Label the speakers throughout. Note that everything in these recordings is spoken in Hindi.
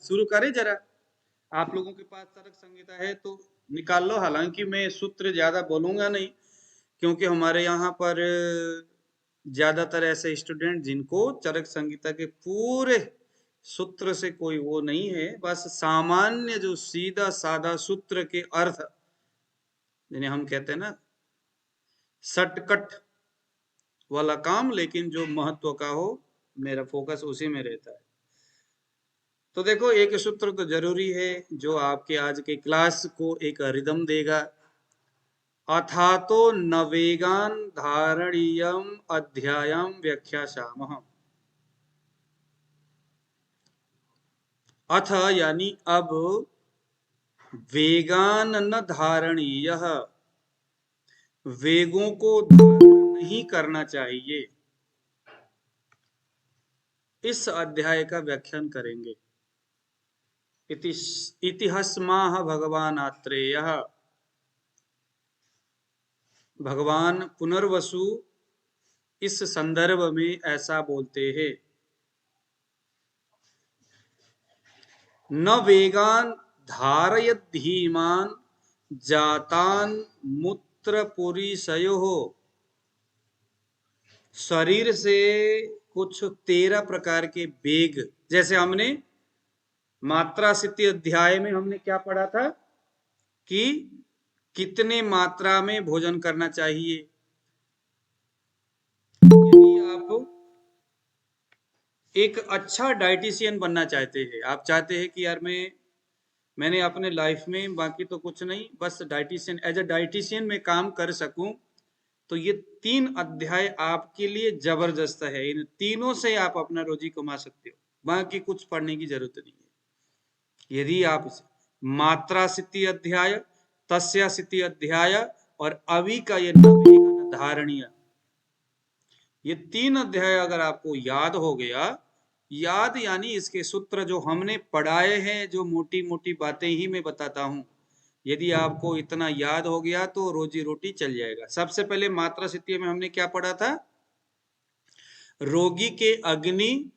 Speaker 1: शुरू करें जरा। आप लोगों के पास चरक संहिता है तो निकाल लो। हालांकि मैं सूत्र ज्यादा बोलूंगा नहीं, क्योंकि हमारे यहाँ पर ज्यादातर ऐसे स्टूडेंट जिनको चरक संहिता के पूरे सूत्र से कोई वो नहीं है, बस सामान्य जो सीधा साधा सूत्र के अर्थ जिन्हें हम कहते हैं ना शॉर्टकट वाला काम, लेकिन जो महत्व का हो, मेरा फोकस उसी में रहता है। तो देखो, एक सूत्र तो जरूरी है जो आपके आज के क्लास को एक रिदम देगा। अथातो नवेगान धारणीयम अध्यायम व्याख्यासामः। अथ यानी अब, वेगान न धारणीय, वेगों को धारण नहीं करना चाहिए, इस अध्याय का व्याख्यान करेंगे। इतिहासमाह भगवान आत्रेय, भगवान पुनर्वसु इस संदर्भ में ऐसा बोलते हैं। न वेगान धारयत धीमान जातान मूत्रपुरीशयोः। शरीर से कुछ 13 प्रकार के वेग, जैसे हमने मात्रा स्थिति अध्याय में हमने क्या पढ़ा था कि कितने मात्रा में भोजन करना चाहिए। यदि आप एक अच्छा डाइटिशियन बनना चाहते हैं, आप चाहते हैं कि यार मैंने अपने लाइफ में बाकी तो कुछ नहीं, बस डाइटिशियन, एज अ डाइटिशियन में काम कर सकूं, तो ये 3 अध्याय आपके लिए जबरदस्त है। इन तीनों से आप अपना रोजी कमा सकते हो, बाकी कुछ पढ़ने की जरूरत नहीं है। यदि आप मात्रा स्थिति अध्याय, तस्य स्थिति अध्याय और अभी का ये नवेगान धारणीय, ये 3 अध्याय अगर आपको याद हो गया, याद यानी इसके सूत्र जो हमने पढ़ाए हैं, जो मोटी मोटी बातें ही मैं बताता हूं, यदि आपको इतना याद हो गया तो रोजी रोटी चल जाएगा। सबसे पहले मात्रा स्थिति में हमने क्या पढ़ा था? रोगी के अग्नि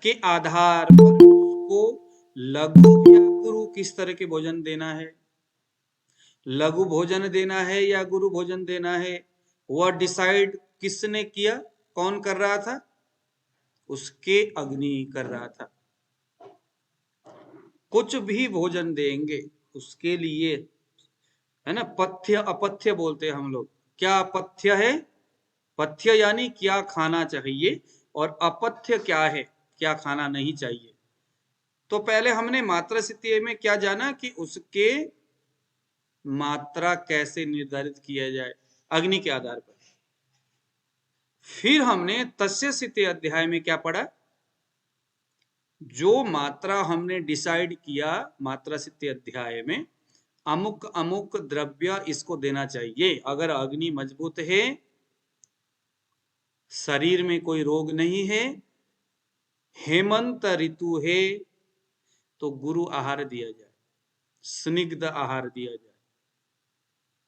Speaker 1: के आधार पर उसको लघु या गुरु किस तरह के भोजन देना है, लघु भोजन देना है या गुरु भोजन देना है, वह डिसाइड किसने किया? कौन कर रहा था? उसके अग्नि कर रहा था। कुछ भी भोजन देंगे उसके लिए, है ना, पथ्य अपथ्य बोलते हैं हम लोग। क्या पथ्य है? पथ्य यानी क्या खाना चाहिए, और अपथ्य क्या है, क्या खाना नहीं चाहिए। तो पहले हमने मात्रा स्थिति में क्या जाना कि उसके मात्रा कैसे निर्धारित किया जाए, अग्नि के आधार पर। फिर हमने तस्य स्थिति अध्याय में क्या पढ़ा? जो मात्रा हमने डिसाइड किया मात्रा स्थिति अध्याय में, अमुक अमुक द्रव्य इसको देना चाहिए। अगर अग्नि मजबूत है, शरीर में कोई रोग नहीं है, हेमंत ऋतु है, तो गुरु आहार दिया जाए, स्निग्ध आहार दिया जाए।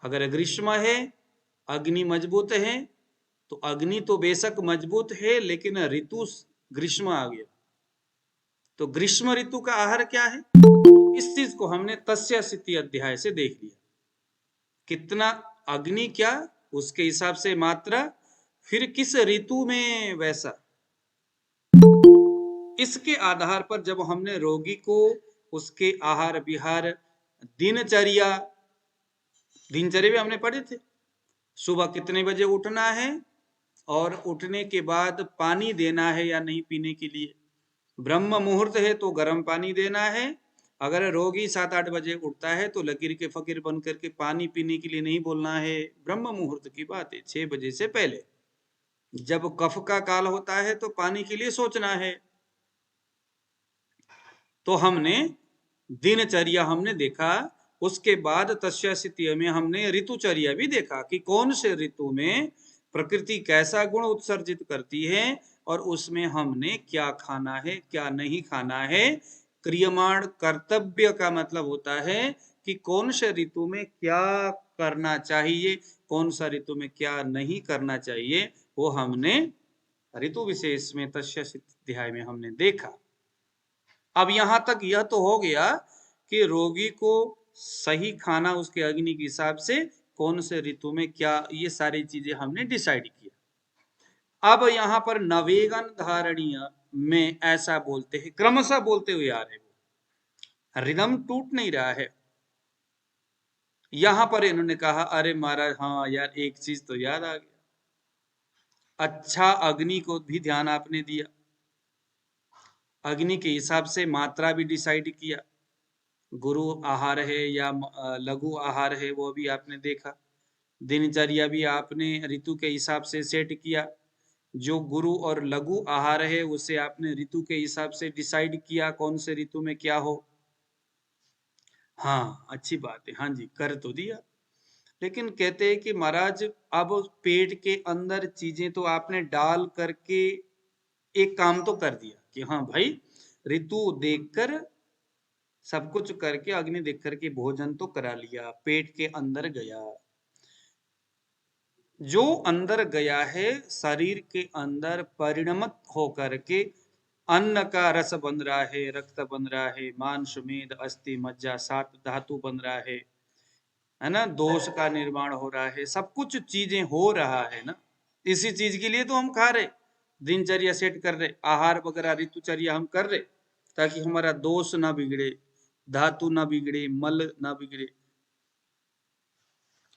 Speaker 1: अगर ग्रीष्म है, अग्नि मजबूत है, तो अग्नि तो बेशक मजबूत है, लेकिन ऋतु ग्रीष्म आ गया, तो ग्रीष्म ऋतु का आहार क्या है? इस चीज को हमने तस्य स्थिति अध्याय से देख लिया। कितना अग्नि, क्या उसके हिसाब से मात्रा, फिर किस ऋतु में वैसा, इसके आधार पर जब हमने रोगी को उसके आहार विहार, दिनचर्या भी हमने पढ़े थे। सुबह कितने बजे उठना है, और उठने के बाद पानी देना है या नहीं पीने के लिए। ब्रह्म मुहूर्त है तो गर्म पानी देना है। अगर रोगी 7-8 बजे उठता है तो लकीर के फकीर बन करके पानी पीने के लिए नहीं बोलना है। ब्रह्म मुहूर्त की बात है, 6 बजे से पहले। जब कफ का काल होता है तो पानी के लिए सोचना है। तो हमने दिनचर्या हमने देखा, उसके बाद तस्य स्थिति में हमने ऋतुचर्या भी देखा कि कौन से ऋतु में प्रकृति कैसा गुण उत्सर्जित करती है, और उसमें हमने क्या खाना है क्या नहीं खाना है। क्रियमाण कर्तव्य का मतलब होता है कि कौन से ऋतु में क्या करना चाहिए, कौन सा ऋतु में क्या नहीं करना चाहिए, वो हमने ऋतु विशेष में तस्य अध्याय में हमने देखा। अब यहां तक यह तो हो गया कि रोगी को सही खाना उसके अग्नि के हिसाब से कौन से ऋतु में क्या, ये सारी चीजें हमने डिसाइड किया। अब यहां पर नवेगन धारणीय में ऐसा बोलते हैं, क्रमशः बोलते हुए आ रहे हो, रिदम टूट नहीं रहा है। यहां पर इन्होंने कहा अरे महाराज हाँ यार एक चीज तो याद आ गया, अच्छा अग्नि को भी ध्यान आपने दिया, अग्नि के हिसाब से मात्रा भी डिसाइड किया, गुरु आहार है या लघु आहार है वो भी आपने देखा, दिनचर्या भी आपने ऋतु के हिसाब से सेट किया, जो गुरु और लघु आहार है उसे आपने ऋतु के हिसाब से डिसाइड किया कौन से ऋतु में क्या हो। हाँ अच्छी बात है, हाँ जी कर तो दिया, लेकिन कहते हैं कि महाराज अब पेट के अंदर चीजें तो आपने डाल करके एक काम तो कर दिया कि हाँ भाई ऋतु देखकर सब कुछ करके अग्नि देख करके भोजन तो करा लिया, पेट के अंदर गया, जो अंदर गया है शरीर के अंदर परिणमत होकर के अन्न का रस बन रहा है, रक्त बन रहा है, मांस मेद अस्थि मज्जा सात धातु बन रहा है ना, दोष का निर्माण हो रहा है, सब कुछ चीजें हो रहा है ना, इसी चीज के लिए तो हम खा रहे, दिनचर्या सेट कर रहे, आहार वगैरह ऋतुचर्या हम कर रहे ताकि हमारा दोष ना बिगड़े, धातु ना बिगड़े, मल ना बिगड़े।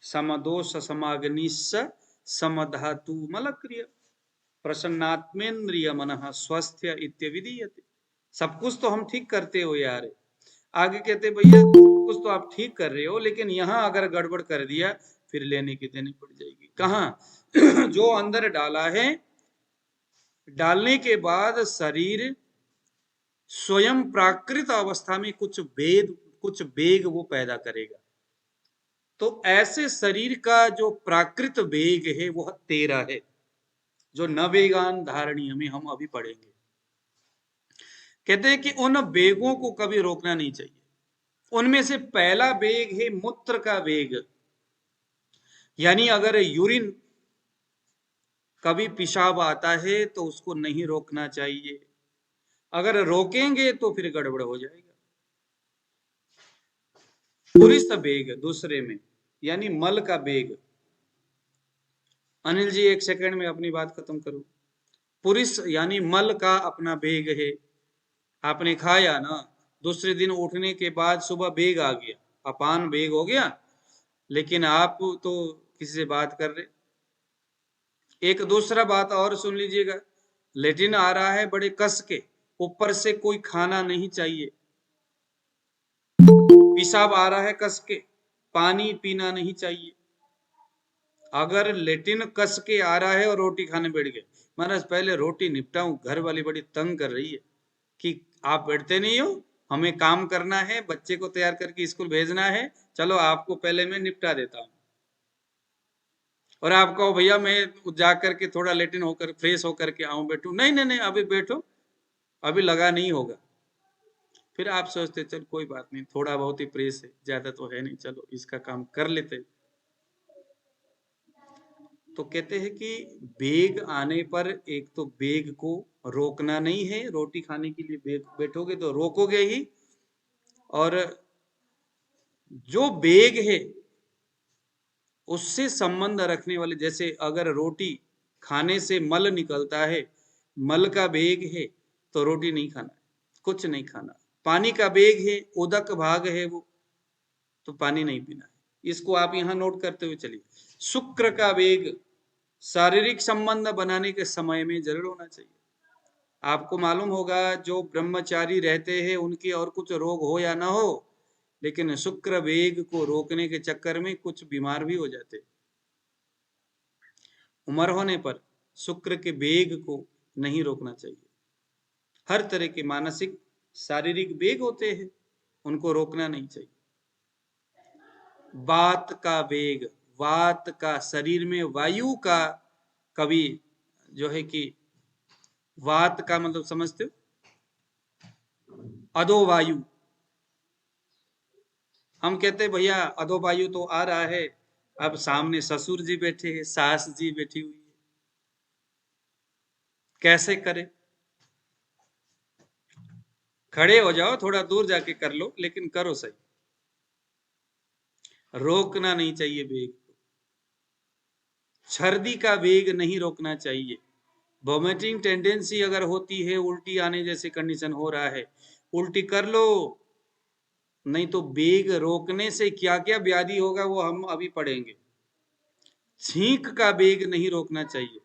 Speaker 1: समदोष समाग्निश्च समधातु मलक्रिय प्रसन्नात्मेन्द्रिय मनः स्वस्थ्य इत्यविधीयते। सब कुछ तो हम ठीक करते हो यार, आगे कहते भैया सब कुछ तो आप ठीक कर रहे हो लेकिन यहां अगर गड़बड़ कर दिया फिर लेने की देनी पड़ जाएगी। कहां जो अंदर डाला है, डालने के बाद शरीर स्वयं प्राकृत अवस्था में कुछ वेग वो पैदा करेगा, तो ऐसे शरीर का जो प्राकृत वेग है वह 13 है, जो नवेगान धारणीय में हम अभी पढ़ेंगे। कहते हैं कि उन वेगों को कभी रोकना नहीं चाहिए। उनमें से पहला वेग है मूत्र का वेग, यानी अगर यूरिन कभी पेशाब आता है तो उसको नहीं रोकना चाहिए, अगर रोकेंगे तो फिर गड़बड़ हो जाएगा। पुरुष वेग दूसरे में, यानी मल का वेग। अनिल जी एक सेकंड में अपनी बात खत्म करो। पुरुष यानी मल का अपना वेग है, आपने खाया ना, दूसरे दिन उठने के बाद सुबह वेग आ गया, अपान वेग हो गया, लेकिन आप तो किसी से बात कर रहे। एक दूसरा बात और सुन लीजिएगा, लेटिन आ रहा है बड़े कस के, ऊपर से कोई खाना नहीं चाहिए, पेशाब आ रहा है कस के, पानी पीना नहीं चाहिए। अगर लेटिन कस के आ रहा है और रोटी खाने बैठ गए, महाराज पहले रोटी निपटाऊं, घर वाली बड़ी तंग कर रही है कि आप बैठते नहीं हो, हमें काम करना है, बच्चे को तैयार करके स्कूल भेजना है, चलो आपको पहले मैं निपटा देता हूं, और आप कहो भैया मैं जा करके थोड़ा लेटिन होकर फ्रेश होकर के आऊं बैठूं, नहीं नहीं नहीं अभी बैठो, अभी लगा नहीं होगा। फिर आप सोचते चल कोई बात नहीं, थोड़ा बहुत ही प्रेस है, ज्यादा तो है नहीं, चलो इसका काम कर लेते। तो कहते हैं कि वेग आने पर एक तो वेग को रोकना नहीं है, रोटी खाने के लिए बैठोगे तो रोकोगे ही, और जो वेग है उससे संबंध रखने वाले, जैसे अगर रोटी खाने से मल निकलता है, मल का वेग है तो रोटी नहीं खाना, कुछ नहीं खाना। पानी का वेग है, उदक भाग है वो, तो पानी नहीं पीना है, इसको आप यहां नोट करते हुए चलिए। शुक्र का वेग शारीरिक संबंध बनाने के समय में जरूर होना चाहिए। आपको मालूम होगा जो ब्रह्मचारी रहते हैं उनके और कुछ रोग हो या ना हो, लेकिन शुक्र वेग को रोकने के चक्कर में कुछ बीमार भी हो जाते। उम्र होने पर शुक्र के वेग को नहीं रोकना चाहिए। हर तरह के मानसिक शारीरिक वेग होते हैं, उनको रोकना नहीं चाहिए। वात का वेग, वात का शरीर में वायु का, कभी जो है कि वात का मतलब समझते हो, अधोवायु, हम कहते हैं भैया अधोवायु तो आ रहा है, अब सामने ससुर जी बैठे हैं, सास जी बैठी हुई है, कैसे करें? खड़े हो जाओ, थोड़ा दूर जाके कर लो, लेकिन करो सही। रोकना नहीं चाहिए वेग को। सर्दी का वेग नहीं रोकना चाहिए। वॉमिटिंग टेंडेंसी अगर होती है, उल्टी आने जैसे कंडीशन हो रहा है, उल्टी कर लो। नहीं तो वेग रोकने से क्या क्या व्याधि होगा वो हम अभी पढ़ेंगे। छींक का वेग नहीं रोकना चाहिए।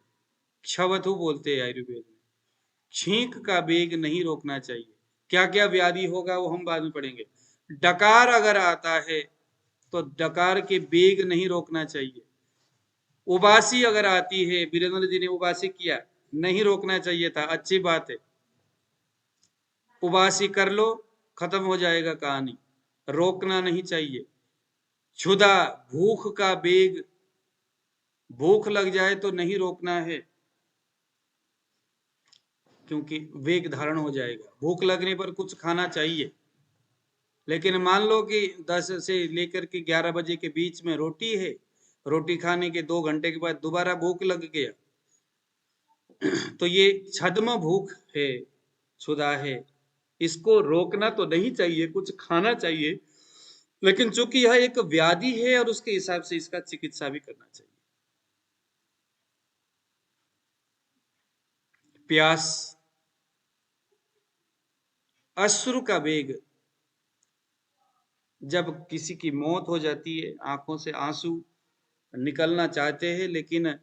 Speaker 1: क्षवथु बोलते हैं आयुर्वेद में। छींक का वेग नहीं रोकना चाहिए। क्या क्या व्याधि होगा वो हम बाद में पढ़ेंगे। डकार अगर आता है तो डकार के वेग नहीं रोकना चाहिए। उबासी अगर आती है, वीरेंद्र जी ने उबासी किया, नहीं रोकना चाहिए था, अच्छी बात है। उबासी कर लो, खत्म हो जाएगा कहानी। रोकना नहीं चाहिए। क्षुधा, भूख का वेग, भूख लग जाए तो नहीं रोकना है, क्योंकि वेग धारण हो जाएगा। भूख लगने पर कुछ खाना चाहिए, लेकिन मान लो कि 10 से लेकर के 11 बजे के बीच में रोटी है, रोटी खाने के 2 घंटे के बाद दोबारा भूख लग गया, तो ये छद्म भूख है, क्षुधा है। इसको रोकना तो नहीं चाहिए, कुछ खाना चाहिए, लेकिन चूंकि यह एक व्याधि है और उसके हिसाब से इसका चिकित्सा भी करना चाहिए। प्यास, अश्रु का वेग, जब किसी की मौत हो जाती है, आंखों से आंसू निकलना चाहते हैं, लेकिन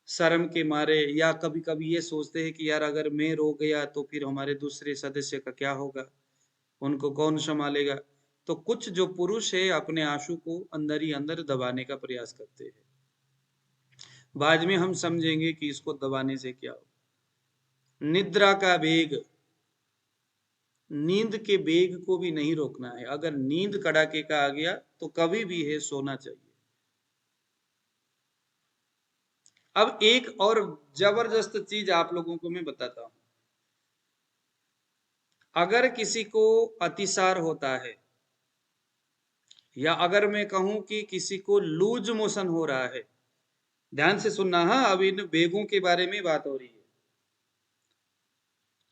Speaker 1: शर्म के मारे या कभी कभी ये सोचते हैं कि यार अगर मैं रो गया तो फिर हमारे दूसरे सदस्य का क्या होगा, उनको कौन संभालेगा। तो कुछ जो पुरुष है अपने आंसू को अंदर ही अंदर दबाने का प्रयास करते हैं। बाद में हम समझेंगे कि इसको दबाने से क्या हो। निद्रा का वेग, नींद के वेग को भी नहीं रोकना है। अगर नींद कड़ाके का आ गया तो कभी भी है सोना चाहिए। अब एक और जबरदस्त चीज आप लोगों को मैं बताता हूं। अगर किसी को अतिसार होता है, या अगर मैं कहूं कि किसी को लूज मोशन हो रहा है, ध्यान से सुनना, हाँ, अब इन वेगों के बारे में बात हो रही है।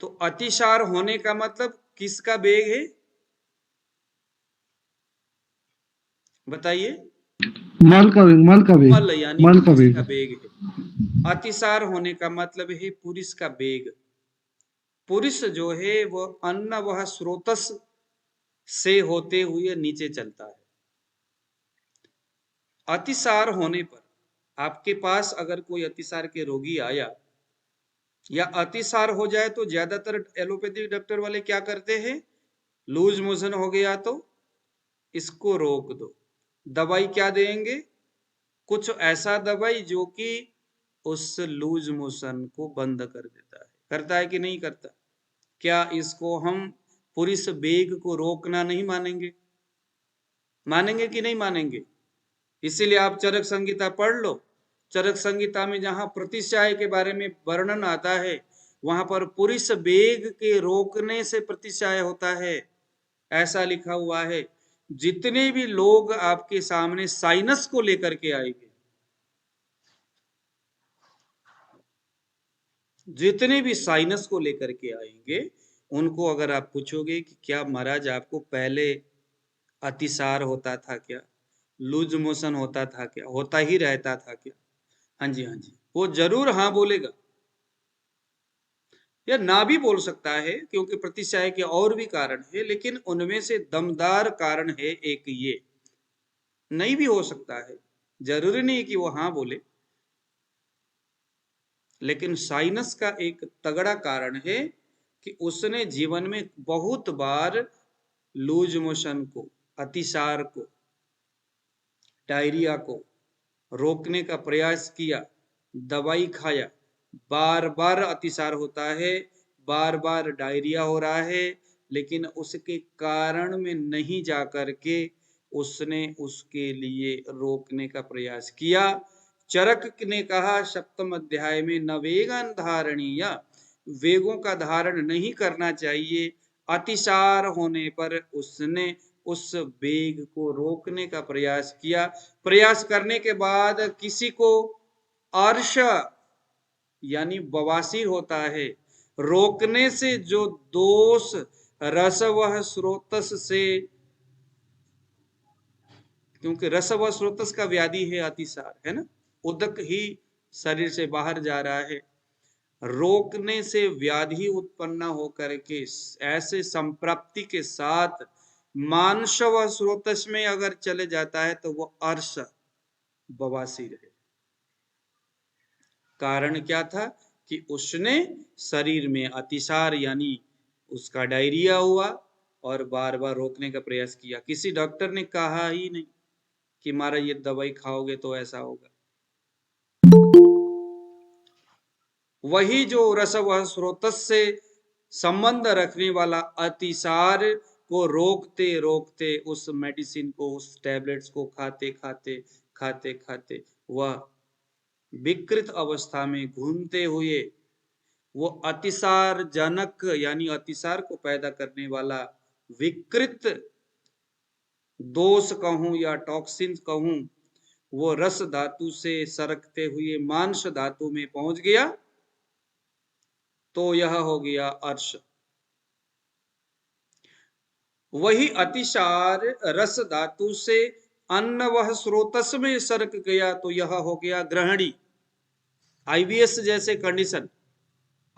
Speaker 1: तो अतिसार होने का मतलब किसका वेग है, बताइए?
Speaker 2: मल का वेग, मल का वेग,
Speaker 1: मल यानी
Speaker 2: मल का
Speaker 1: पुरुष
Speaker 2: वेग।
Speaker 1: का वेग है। अतिसार होने का मतलब है पुरुष का वेग। पुरुष जो है वो अन्न वह स्रोतस से होते हुए नीचे चलता है। अतिसार होने पर आपके पास अगर कोई अतिसार के रोगी आया या अतिसार हो जाए तो ज्यादातर एलोपैथिक डॉक्टर वाले क्या करते हैं, लूज मोशन हो गया तो इसको रोक दो। दवाई क्या देंगे, कुछ ऐसा दवाई जो कि उस लूज मोशन को बंद कर देता है। करता है कि नहीं करता? क्या इसको हम पुरुष वेग को रोकना नहीं मानेंगे? मानेंगे कि नहीं मानेंगे? इसीलिए आप चरक संहिता पढ़ लो। चरक संहिता में जहां प्रतिशय के बारे में वर्णन आता है, वहां पर पुरुष वेग के रोकने से प्रतिशय होता है, ऐसा लिखा हुआ है। जितने भी लोग आपके सामने साइनस को लेकर के आएंगे, जितने भी साइनस को लेकर के आएंगे, उनको अगर आप पूछोगे कि क्या महाराज आपको पहले अतिसार होता था क्या, लूज मोशन होता था क्या, होता ही रहता था क्या, हाँ जी हाँ जी, वो जरूर हाँ बोलेगा, या ना भी बोल सकता है, क्योंकि प्रतिशय के और भी कारण है, लेकिन उनमें से दमदार कारण है एक ये। नहीं भी हो सकता है, जरूरी नहीं कि वो हाँ बोले, लेकिन साइनस का एक तगड़ा कारण है कि उसने जीवन में बहुत बार लूज मोशन को, अतिसार को, डायरिया को रोकने का प्रयास किया, दवाई खाया, बार बार अतिसार होता है, बार बार डायरिया हो रहा है, लेकिन उसके कारण में नहीं जाकर के उसने उसके लिए रोकने का प्रयास किया। चरक ने कहा सप्तम अध्याय में, न वेगन धारणीय, वेगों का धारण नहीं करना चाहिए। अतिसार होने पर उसने उस वेग को रोकने का प्रयास किया। प्रयास करने के बाद किसी को अर्श यानी बवासीर होता है। रोकने से जो दोष रस व स्रोतस से, क्योंकि रस व स्रोतस का व्याधि है अतिसार, है ना, उदक ही शरीर से बाहर जा रहा है। रोकने से व्याधि उत्पन्न होकर के ऐसे संप्राप्ति के साथ मांस व स्रोतस में अगर चले जाता है तो वो अर्श बवासीर है। कारण क्या था कि उसने शरीर में अतिसार यानी उसका डायरिया हुआ और बार बार रोकने का प्रयास किया। किसी डॉक्टर ने कहा ही नहीं कि मारा ये दवाई खाओगे तो ऐसा होगा। वही जो रस व स्रोतस से संबंध रखने वाला अतिसार को रोकते रोकते उस मेडिसिन को, उस टैबलेट्स को खाते खाते खाते खाते वह विकृत अवस्था में घूमते हुए वो अतिसार जनक यानी अतिसार को पैदा करने वाला विकृत दोष कहूं या टॉक्सिन कहूं, वो रस धातु से सरकते हुए मांस धातु में पहुंच गया तो यह हो गया अर्श। वही अतिसार रस धातु से अन्न वह स्रोतस में सरक गया तो यह हो गया ग्रहणी। आईबीएस जैसे कंडीशन,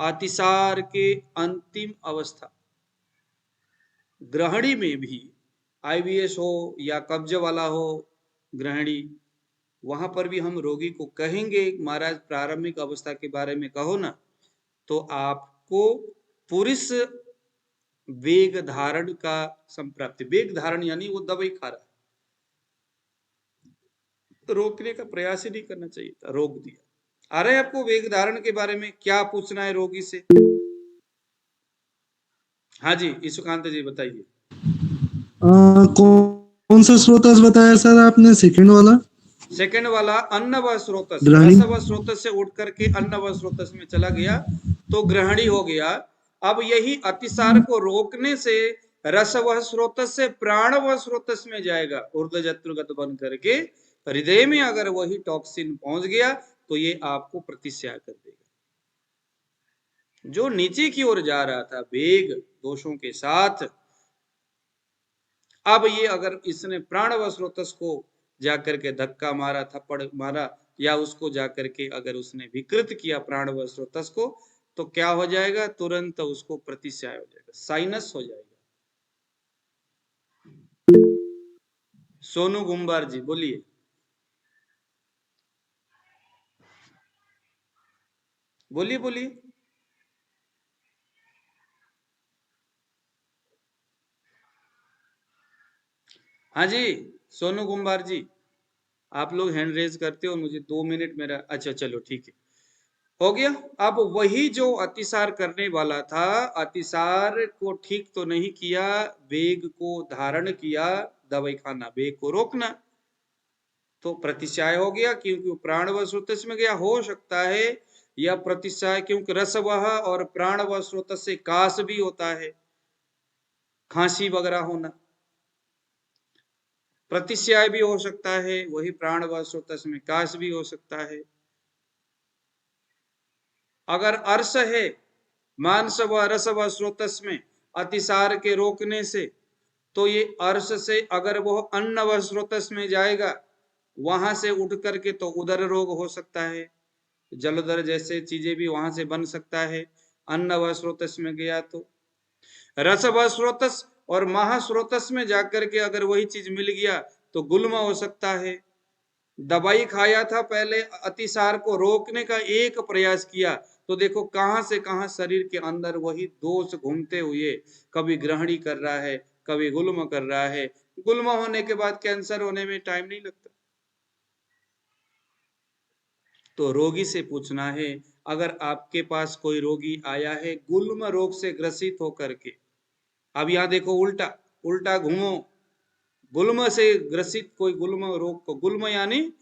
Speaker 1: अतिसार के अंतिम अवस्था, ग्रहणी में भी आईबीएस हो या कब्ज वाला हो ग्रहणी, वहां पर भी हम रोगी को कहेंगे महाराज प्रारंभिक अवस्था के बारे में कहो ना, तो आपको पुरुष वेग धारण का संप्राप्ति, वेग धारण यानी वो दवाई खा रहा है, तो रोकने का प्रयास ही नहीं करना चाहिए था, रोक दिया। आ रहा है आपको वेग धारण के बारे में क्या पूछना है रोगी से? हाँ जी ईशुकांत जी बताइए।
Speaker 2: कौन सा स्रोतस बताया सर आपने, सेकंड वाला?
Speaker 1: सेकंड वाला अन्न व स्रोतस,
Speaker 2: ग्रहणी।
Speaker 1: रस व स्रोतस से उठ करके अन्न व स्रोतस में चला गया तो ग्रहणी हो गया। अब यही अतिसार को रोकने से रस व स्रोतस से प्राण व स्रोतस में जाएगा, ऊर्ध्वजत्रुगत बन करके हृदय में अगर वही टॉक्सिन पहुंच गया तो ये आपको प्रतिस्याय कर देगा। जो नीचे की ओर जा रहा था वेग दोषों के साथ, अब ये अगर इसने प्राण व स्रोतस को जाकर के धक्का मारा, थप्पड़ मारा, या उसको जाकर के अगर उसने विकृत किया प्राण व स्रोतस को, तो क्या हो जाएगा? तुरंत उसको प्रतिस्याय हो जाएगा, साइनस हो जाएगा। सोनू गुम्बार जी बोलिए। बोलिए बोलिए। हाँ जी सोनू गुम्बार जी, आप लोग हैंड रेज करते हो, मुझे 2 मिनट मेरा, अच्छा चलो ठीक है, हो गया। अब वही जो अतिसार करने वाला था, अतिसार को ठीक तो नहीं किया, वेग को धारण किया, दवाई खाना वेग को रोकना, तो प्रतिशय हो गया क्योंकि प्राण व स्रोतस में गया। हो सकता है यह प्रतिशय क्योंकि रस वह और प्राण व स्रोतस से काश भी होता है, खांसी वगैरह होना, प्रतिशय भी हो सकता है, वही प्राण व स्रोतस में काश भी हो सकता है। अगर अर्श है मांस व रस व स्रोतस में अतिसार के रोकने से, तो ये अर्श से अगर वो अन्न व स्रोतस में जाएगा, वहां से उठ करके तो उदर रोग हो सकता है, जलोदर जैसे चीजें भी वहां से बन सकता है। अन्न व स्रोतस में गया तो रस व स्रोतस और महास्रोतस में जाकर के अगर वही चीज मिल गया तो गुल्म हो सकता है। दवाई खाया था पहले, अतिसार को रोकने का एक प्रयास किया तो देखो कहां से कहां शरीर के अंदर वही दोष घूमते हुए कभी ग्रहणी कर रहा है, कभी गुल्म कर रहा है। गुल्म होने के बाद कैंसर होने में टाइम नहीं लगता। तो रोगी से पूछना है, अगर आपके पास कोई रोगी आया है गुल्म रोग से ग्रसित होकर के, अब यहां देखो उल्टा उल्टा घूमो, गुल्म से ग्रसित कोई गुल्म रोग को, गुल्म यानी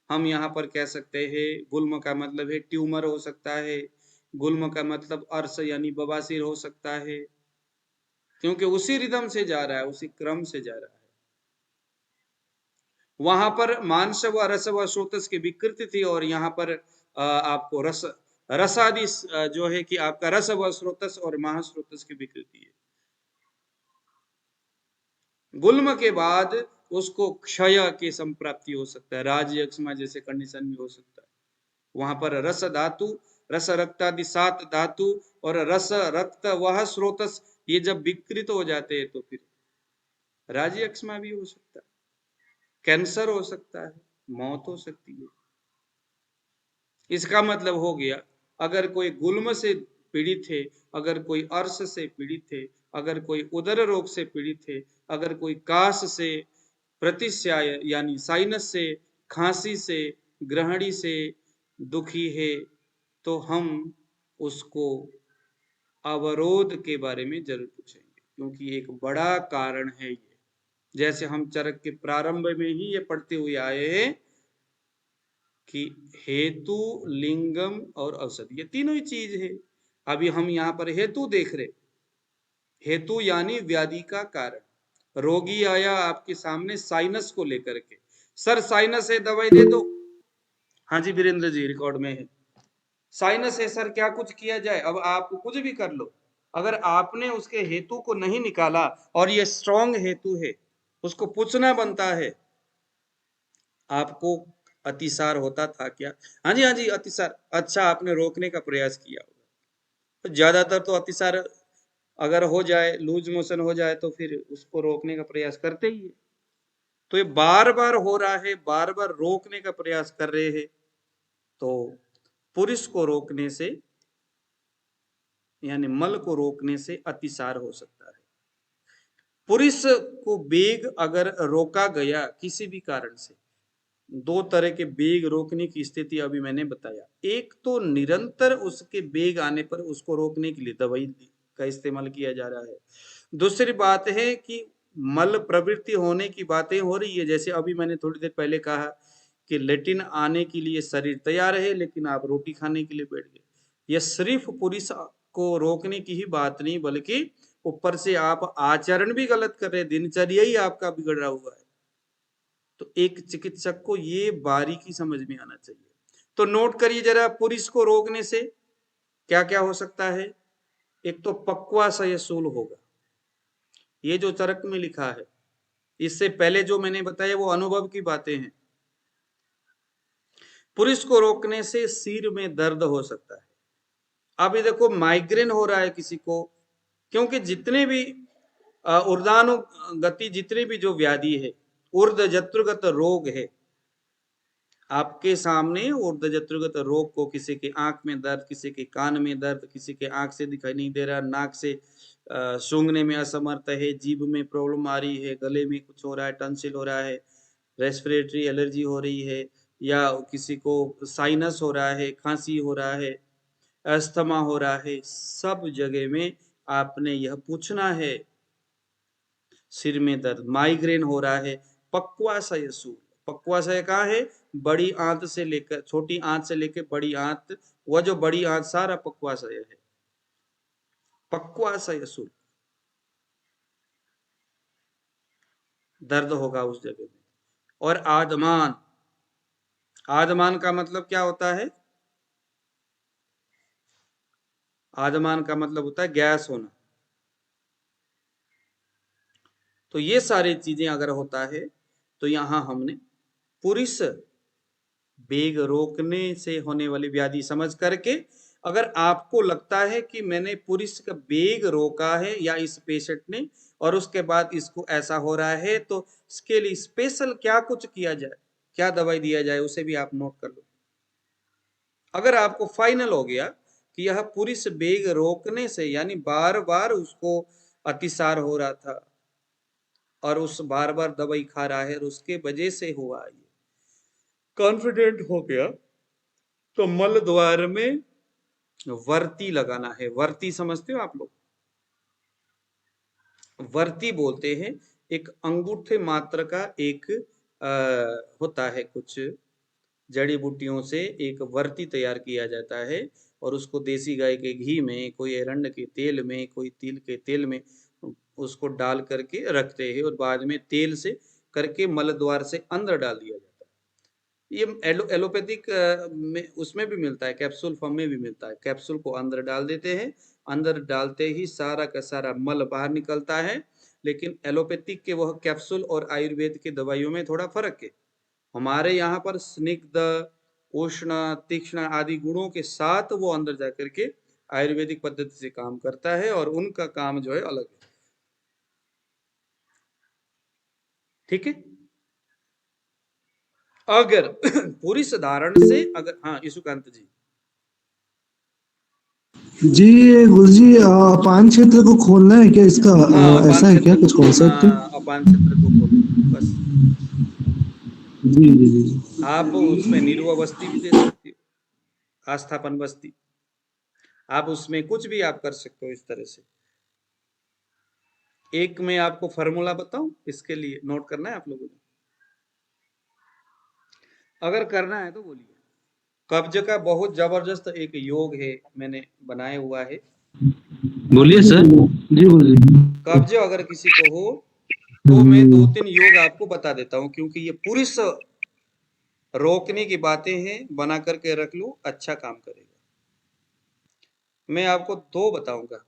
Speaker 1: हम यहाँ पर कह सकते हैं, गुल्म का मतलब है ट्यूमर हो सकता है, गुल्म का मतलब अर्श यानी बवासीर हो सकता है, क्योंकि उसी रिदम से जा रहा है, उसी क्रम से जा रहा है। वहां पर मांस व रस व स्रोतस की विकृति थी और यहाँ पर आपको रस रसादि जो है कि आपका रस व स्रोतस और महास्रोतस की विकृति है। गुल्म के बाद उसको क्षय की संप्राप्ति हो सकता है, राजयक्ष्मा जैसे कंडीशन में हो सकता है। वहां पर रस धातु, रस रक्तादि 7 धातु और रस रक्त वह स्रोतस ये जब विकृत हो जाते हैं तो फिर राजयक्ष्मा भी हो सकता है, कैंसर हो सकता है, मौत हो सकती है। इसका मतलब हो गया, अगर कोई गुल्म से पीड़ित है, अगर कोई अर्श से पीड़ित है, अगर कोई उदर रोग से पीड़ित है, अगर कोई काश से, प्रतिस्याय यानी साइनस से, खांसी से, ग्रहणी से दुखी है, तो हम उसको अवरोध के बारे में जरूर पूछेंगे, क्योंकि एक बड़ा कारण है ये। जैसे हम चरक के प्रारंभ में ही ये पढ़ते हुए आए हैं कि हेतु, लिंगम और औषधि, ये तीनों ही चीज है। अभी हम यहाँ पर हेतु देख रहे, हेतु यानी व्याधि का कारण। रोगी आया आपके सामने साइनस को लेकर के, सर साइनस है दवाई दे दो। हाँ जी वीरेंद्र जी, रिकॉर्ड में है। साइनस है सर, क्या कुछ किया जाए? अब आप कुछ भी कर लो, अगर आपने उसके हेतु को नहीं निकाला, और ये स्ट्रॉन्ग हेतु है, उसको पूछना बनता है। आपको अतिसार होता था क्या? हाँ जी हाँ जी, अतिसार। अच्छा, आपने रोकने का प्रयास किया होगा। तो ज्यादातर तो अतिसार अगर हो जाए, लूज मोशन हो जाए, तो फिर उसको रोकने का प्रयास करते ही है। तो ये बार बार हो रहा है, बार बार रोकने का प्रयास कर रहे हैं, तो पुरुष को रोकने से यानी मल को रोकने से अतिसार हो सकता है। पुरुष को वेग अगर रोका गया किसी भी कारण से, दो तरह के वेग रोकने की स्थिति अभी मैंने बताया। एक तो निरंतर उसके वेग आने पर उसको रोकने के लिए दवाई का इस्तेमाल किया जा रहा है। दूसरी बात है कि मल प्रवृत्ति होने की बातें हो रही है, जैसे अभी मैंने थोड़ी देर पहले कहा कि लेटिन आने के लिए शरीर तैयार है, लेकिन आप रोटी खाने के लिए बैठ गए। यह सिर्फ पुरुष को रोकने की ही बात नहीं, बल्कि ऊपर से आप आचरण भी गलत कर रहे हैं, दिनचर्या ही आपका बिगड़ रहा हुआ है। तो एक चिकित्सक को ये बारीकी समझ में आना चाहिए। तो नोट करिए जरा, पुरुष को रोकने से क्या क्या हो सकता है। एक तो पक्वाशय शूल होगा, ये जो चरक में लिखा है। इससे पहले जो मैंने बताया वो अनुभव की बातें हैं। पुरुष को रोकने से सिर में दर्द हो सकता है। अब ये देखो, माइग्रेन हो रहा है किसी को, क्योंकि जितने भी ऊर्ध्वानुगति, जितने भी जो व्याधि है, ऊर्ध्व जत्रुगत रोग है, आपके सामने ऊर्ध्व जत्रुगत रोग को, किसी के आंख में दर्द, किसी के कान में दर्द, किसी के आंख से दिखाई नहीं दे रहा, नाक से सूंघने में असमर्थ है, जीभ में प्रॉब्लम आ रही है, गले में कुछ हो रहा है, टंसिल हो रहा है, रेस्पिरेटरी एलर्जी हो रही है, या किसी को साइनस हो रहा है, खांसी हो रहा है, अस्थमा हो रहा है, सब जगह में आपने यह पूछना है। सिर में दर्द, माइग्रेन हो रहा है, पक्वाशय शूल। पक्वाशय कहाँ है? बड़ी आंत से लेकर, छोटी आंत से लेकर बड़ी आंत, वह जो बड़ी आंत सारा पक्वाशय है, पक्वाशय शूल। दर्द होगा उस जगह में। और आदमान, आदमान का मतलब क्या होता है? आदमान का मतलब होता है गैस होना। तो ये सारी चीजें अगर होता है, तो यहां हमने पुरुष वेग रोकने से होने वाली व्याधि समझ करके, अगर आपको लगता है कि मैंने पुरुष का वेग रोका है या इस पेशेंट ने, और उसके बाद इसको ऐसा हो रहा है, तो इसके लिए स्पेशल क्या कुछ किया जाए, क्या दवाई दिया जाए, उसे भी आप नोट कर लो। अगर आपको फाइनल हो गया कि यह पुरुष वेग रोकने से, यानी बार बार उसको अतिसार हो रहा था और उस बार बार दवाई खा रहा है और उसके वजह से हुआ, ये कॉन्फिडेंट हो गया, तो मल द्वार में वर्ती लगाना है। वर्ती समझते हो आप लोग? वर्ती बोलते हैं, एक अंगूठे मात्र का एक होता है, कुछ जड़ी बूटियों से एक वर्ती तैयार किया जाता है, और उसको देसी गाय के घी में, कोई एरंड के तेल में, कोई तिल के तेल में उसको डाल करके रखते हैं, और बाद में तेल से करके मल द्वार से अंदर डाल दिया जाता है। ये एलोपैथिक में उसमें भी मिलता है, कैप्सूल फॉर्म में भी मिलता है। कैप्सूल को अंदर डाल देते हैं, अंदर डालते ही सारा का सारा मल बाहर निकलता है। लेकिन एलोपैथिक के वह कैप्सूल और आयुर्वेद की दवाइयों में थोड़ा फर्क है। हमारे यहाँ पर स्निग्ध, उष्ण, तीक्ष्ण आदि गुणों के साथ वो अंदर जाकर के आयुर्वेदिक पद्धति से काम करता है, और उनका काम जो है अलग है। ठीक है। अगर पूरी साधारण से, अगर, हाँ ईशुकांत जी,
Speaker 2: जी गुरुजी, अपान क्षेत्र को खोलना है क्या इसका?
Speaker 1: हाँ अपान
Speaker 2: ऐसा है क्या
Speaker 1: क्षेत्र को
Speaker 2: कुछ
Speaker 1: खोलना,
Speaker 2: कॉन्सेप्ट?
Speaker 1: अपान क्षेत्र को खोलना, बस।
Speaker 2: जी जी जी।
Speaker 1: आप उसमें निर्ववस्थी भी दे सकते हो, आस्थापन बस्ती, आप उसमें कुछ भी आप कर सकते हो इस तरह से। एक मैं आपको फॉर्मूला बताऊं, इसके लिए नोट करना है आप लोगों ने? अगर करना है तो बोलिए। कब्ज का बहुत जबरदस्त एक योग है, मैंने बनाया हुआ है।
Speaker 3: बोलिए सर।
Speaker 2: जी गुरुजी।
Speaker 1: कब्ज अगर किसी को हो तो मैं 2-3 योग आपको बता देता हूं, क्योंकि ये पुरुष रोकने की बातें हैं, बना करके रख लो, अच्छा काम करेगा। मैं आपको 2 बताऊंगा।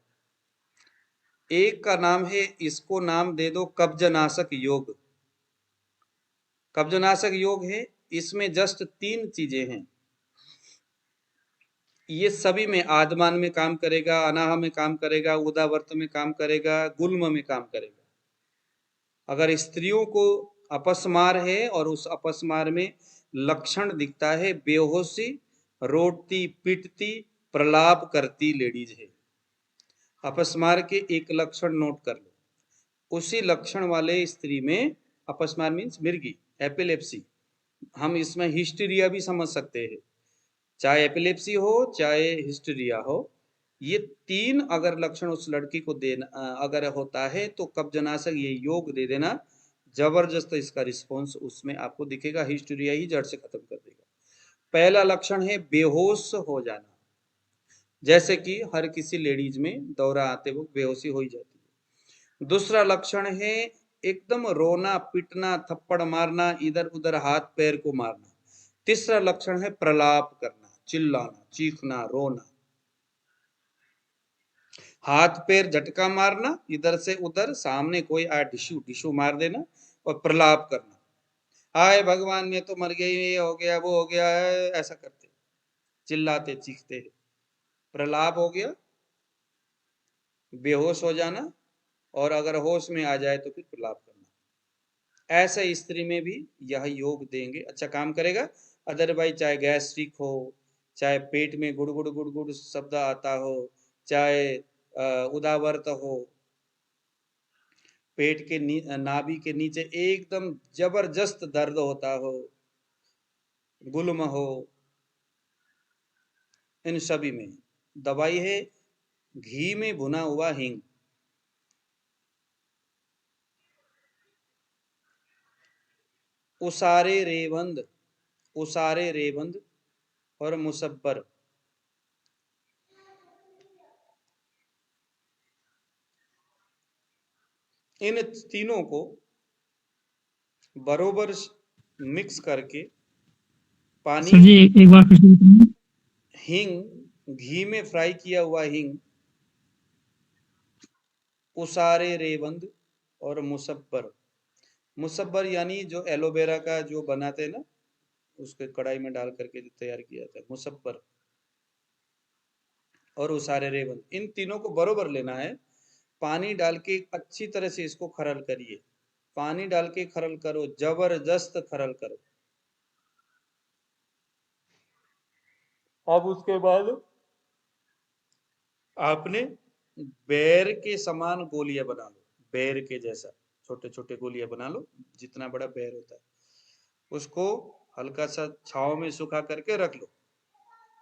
Speaker 1: एक का नाम है, इसको नाम दे दो कब्जनाशक योग। कब्जनाशक योग है, इसमें जस्ट 3 चीजें हैं। ये सभी में, आदमान में काम करेगा, अनाह में काम करेगा, उदावर्त में काम करेगा, गुल्म में काम करेगा। अगर स्त्रियों को अपस्मार है और उस अपस्मार में लक्षण दिखता है बेहोशी, रोती पीटती, प्रलाप करती लेडीज है, अपस्मार के एक लक्षण नोट कर लो। उसी लक्षण वाले स्त्री में, अपस्मार मीन्स मिर्गी, एपिलेप्सी, हम इसमें हिस्टीरिया भी समझ सकते हैं, चाहे एपिलेप्सी हो चाहे हिस्टीरिया हो। ये 3 अगर लक्षण उस लड़की को देना अगर होता है तो कब्जनाशक ये योग दे देना, जबरदस्त इसका रिस्पॉन्स उसमें आपको दिखेगा, हिस्टीरिया ही जड़ से खत्म कर देगा। पहला लक्षण है बेहोश हो जाना, जैसे कि हर किसी लेडीज में दौरा आते वक्त बेहोशी हो ही जाती है। दूसरा लक्षण है एकदम रोना पिटना, थप्पड़ मारना, इधर उधर हाथ पैर को मारना। तीसरा लक्षण है प्रलाप करना, चिल्लाना, चीखना, रोना, हाथ पैर झटका मारना, इधर से उधर, सामने कोई आया डिशू डिशू मार देना, और प्रलाप करना, हाय भगवान मैं तो मर गई, ये हो गया वो हो गया है, ऐसा करते, चिल्लाते चीखते। प्रलाप हो गया, बेहोश हो जाना, और अगर होश में आ जाए तो फिर प्रलाप करना। ऐसे स्त्री में भी यह योग देंगे, अच्छा काम करेगा। अदरवाइज चाहे गैस्ट्रिक हो, चाहे पेट में गुड़गुड़ गुड़गुड़ शब्द आता हो, चाहे उदावर्त हो, पेट के नाभि के नीचे एकदम जबरदस्त दर्द होता हो, गुल्म हो, इन सभी में दवाई है घी में भुना हुआ हींग। उसारे रेवंद, उसारे रेवंद और मुसब्बर, इन तीनों को बरोबर मिक्स करके पानी,
Speaker 3: सर जी एक बार फिर से बताइए।
Speaker 1: हींग, घी में फ्राई किया हुआ हींग, उसारे रेवंद और मुसब्बर। मुसब्बर यानी जो एलोवेरा का जो बनाते हैं ना, उसके कढ़ाई में डाल करके जो तैयार किया जाता है, मुसब्बर और उसारे रेवंद, इन तीनों को बरोबर लेना है। पानी डाल के अच्छी तरह से इसको खरल करिए, पानी डाल के खरल करो, जबरदस्त खरल करो। अब उसके बाद आपने बेर के समान गोलियां बना लो, बेर के जैसा छोटे छोटे गोलियां बना लो, जितना बड़ा बेर होता है, उसको हल्का सा छांव में सुखा करके रख लो।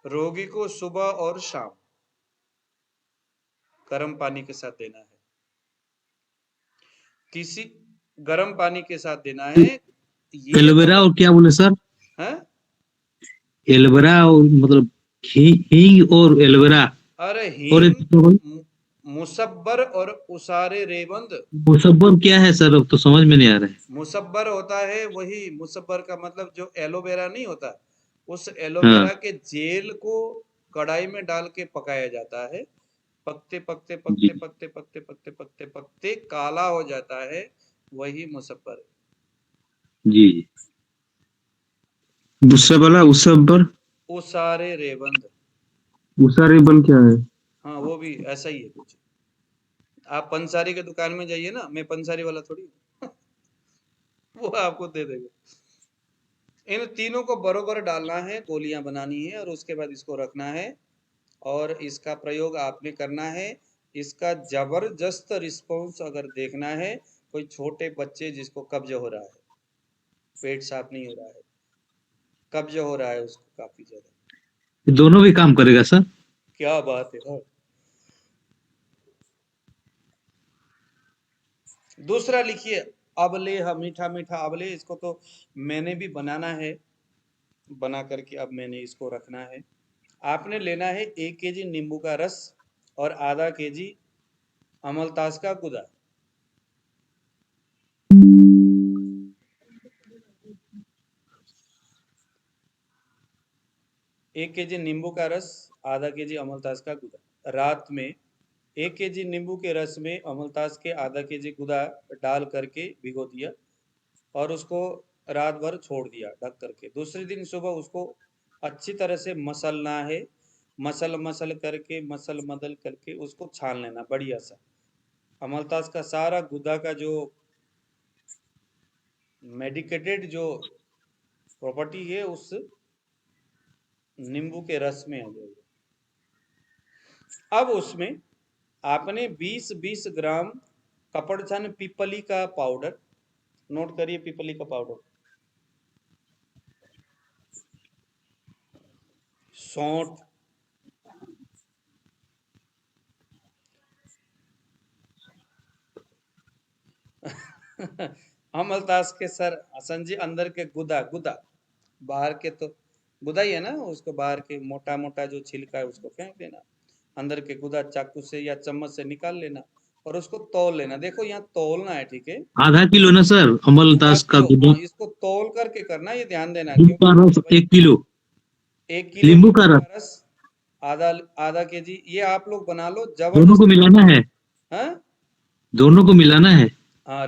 Speaker 1: रोगी को सुबह और शाम गर्म पानी के साथ देना है, किसी गर्म पानी के साथ देना है। ये
Speaker 3: एलोवेरा और क्या बोले सर?
Speaker 1: है,
Speaker 3: एलोवेरा और मतलब हींग और एलोवेरा
Speaker 1: अरे
Speaker 3: और एक
Speaker 1: हींग मुसब्बर और उसारे रेबंद।
Speaker 3: मुसब्बर क्या है सर? अब तो समझ में नहीं आ रहा है।
Speaker 1: मुसब्बर होता है वही, मुसब्बर का मतलब जो एलोवेरा नहीं होता, उस
Speaker 3: हाँ
Speaker 1: एलोवेरा के जेल को कढ़ाई में डाल के पकाया जाता है। पकते पकते
Speaker 3: जी
Speaker 1: पकते पकते पकते पकते पकते पकते काला हो जाता है, वही मुसब्बर है।
Speaker 3: जी जी। दूसरा वाला उसब्बर।
Speaker 1: उसारे रेबंद।
Speaker 3: उसारेबल क्या है?
Speaker 1: हाँ वो भी ऐसा ही है कुछ। आप पंसारी के दुकान में जाइए ना, मैं पंसारी वाला थोड़ी हूँ। वो आपको दे देगा। इन तीनों को बरोबर डालना है, गोलियां बनानी है और उसके बाद इसको रखना है और इसका प्रयोग आपने करना है। इसका जबरदस्त रिस्पॉन्स अगर देखना है, कोई छोटे बच्चे जिसको कब्ज हो रहा है, पेट साफ नहीं हो रहा है, कब्ज हो रहा है उसको काफी ज्यादा।
Speaker 3: ये दोनों भी काम करेगा सर?
Speaker 1: क्या बात है। हाँ। दूसरा लिखिए, अबले, मीठा मीठा अबले। इसको तो मैंने भी बनाना है, बना करके अब मैंने इसको रखना है। आपने लेना है 1 केजी नींबू का रस और आधा केजी अमलतास का गुदा। 1 केजी नींबू का रस, आधा केजी अमलतास का गुदा। रात में 1 केजी नींबू के रस में अमलतास के आधा केजी गुदा डाल करके भिगो दिया और उसको रात भर छोड़ दिया ढक करके। दूसरे दिन सुबह उसको अच्छी तरह से मसलना है। मसल मसल करके, मसल मदल करके उसको छान लेना बढ़िया सा। अमलतास का सारा गुदा का जो मेडिकेटेड जो प्रॉपर्टी है उस नींबू के रस में आ जाएगा। अब उसमें आपने 20-20 ग्राम कपड़छान पीपली का पाउडर, नोट करिए पीपली का पाउडर, सौंठ, अमलतास के सर हसन जी अंदर के गुदा, गुदा बाहर के तो गुदा ही है ना, उसको बाहर के मोटा मोटा जो छिलका है उसको फेंक देना। अंदर के गुदा चाकू से या चम्मच से निकाल लेना और उसको तौल लेना। देखो यहाँ तौलना है, ठीक है।
Speaker 3: आधा किलो ना सर
Speaker 1: आधा
Speaker 3: अमलतास का
Speaker 1: किलो,
Speaker 3: गुदा?
Speaker 1: हाँ, इसको तौल करके करना, ये ध्यान देना,
Speaker 3: नींबू
Speaker 1: क्योंकि
Speaker 3: का रस
Speaker 1: भाई
Speaker 3: 1 किलो।
Speaker 1: 1 किलो
Speaker 3: नींबू का
Speaker 1: नींबू
Speaker 3: रस
Speaker 1: का रस, आधा आधा केजी, ये आप लोग बना लो
Speaker 3: दोनों को
Speaker 1: जबरदस्त।
Speaker 3: मिलाना है?
Speaker 1: हाँ
Speaker 3: दोनों को मिलाना है?
Speaker 1: हाँ,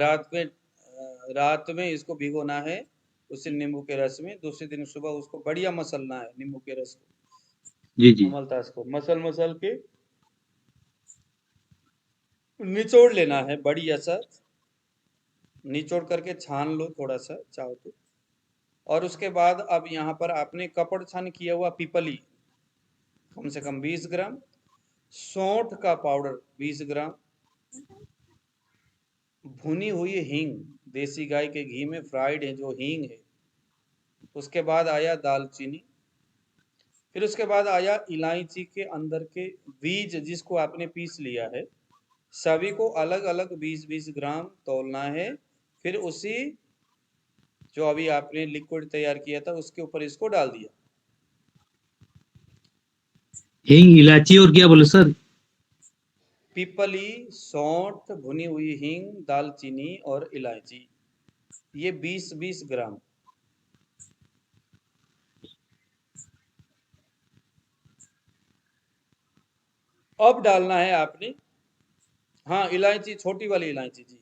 Speaker 1: रात में इसको भिगोना है उसी नींबू के रस में। दूसरे दिन सुबह उसको बढ़िया मसलना है, नींबू के रस
Speaker 3: जी
Speaker 1: को,
Speaker 3: जी।
Speaker 1: अमलतास को मसल मसल के निचोड़ लेना है बढ़िया सा। निचोड़ करके छान लो थोड़ा सा चाहो तो। और उसके बाद अब यहाँ पर आपने कपड़ छान किया हुआ पीपली कम से कम 20 ग्राम, सौंठ का पाउडर 20 ग्राम, भुनी हुई हींग, देसी गाय के घी में फ्राइड है जो हींग है। उसके बाद आया दालचीनी, फिर उसके बाद आया इलायची के अंदर के बीज जिसको आपने पीस लिया है। सभी को अलग अलग 20-20 ग्राम तौलना है। फिर उसी जो अभी आपने लिक्विड तैयार किया था उसके ऊपर इसको डाल दिया।
Speaker 3: हींग, इलायची और क्या बोले सर?
Speaker 1: पीपली, सौंठ, भुनी हुई हींग, दालचीनी और इलायची, ये 20-20 ग्राम। अब डालना है आपने, हाँ इलायची, छोटी वाली इलायची जी।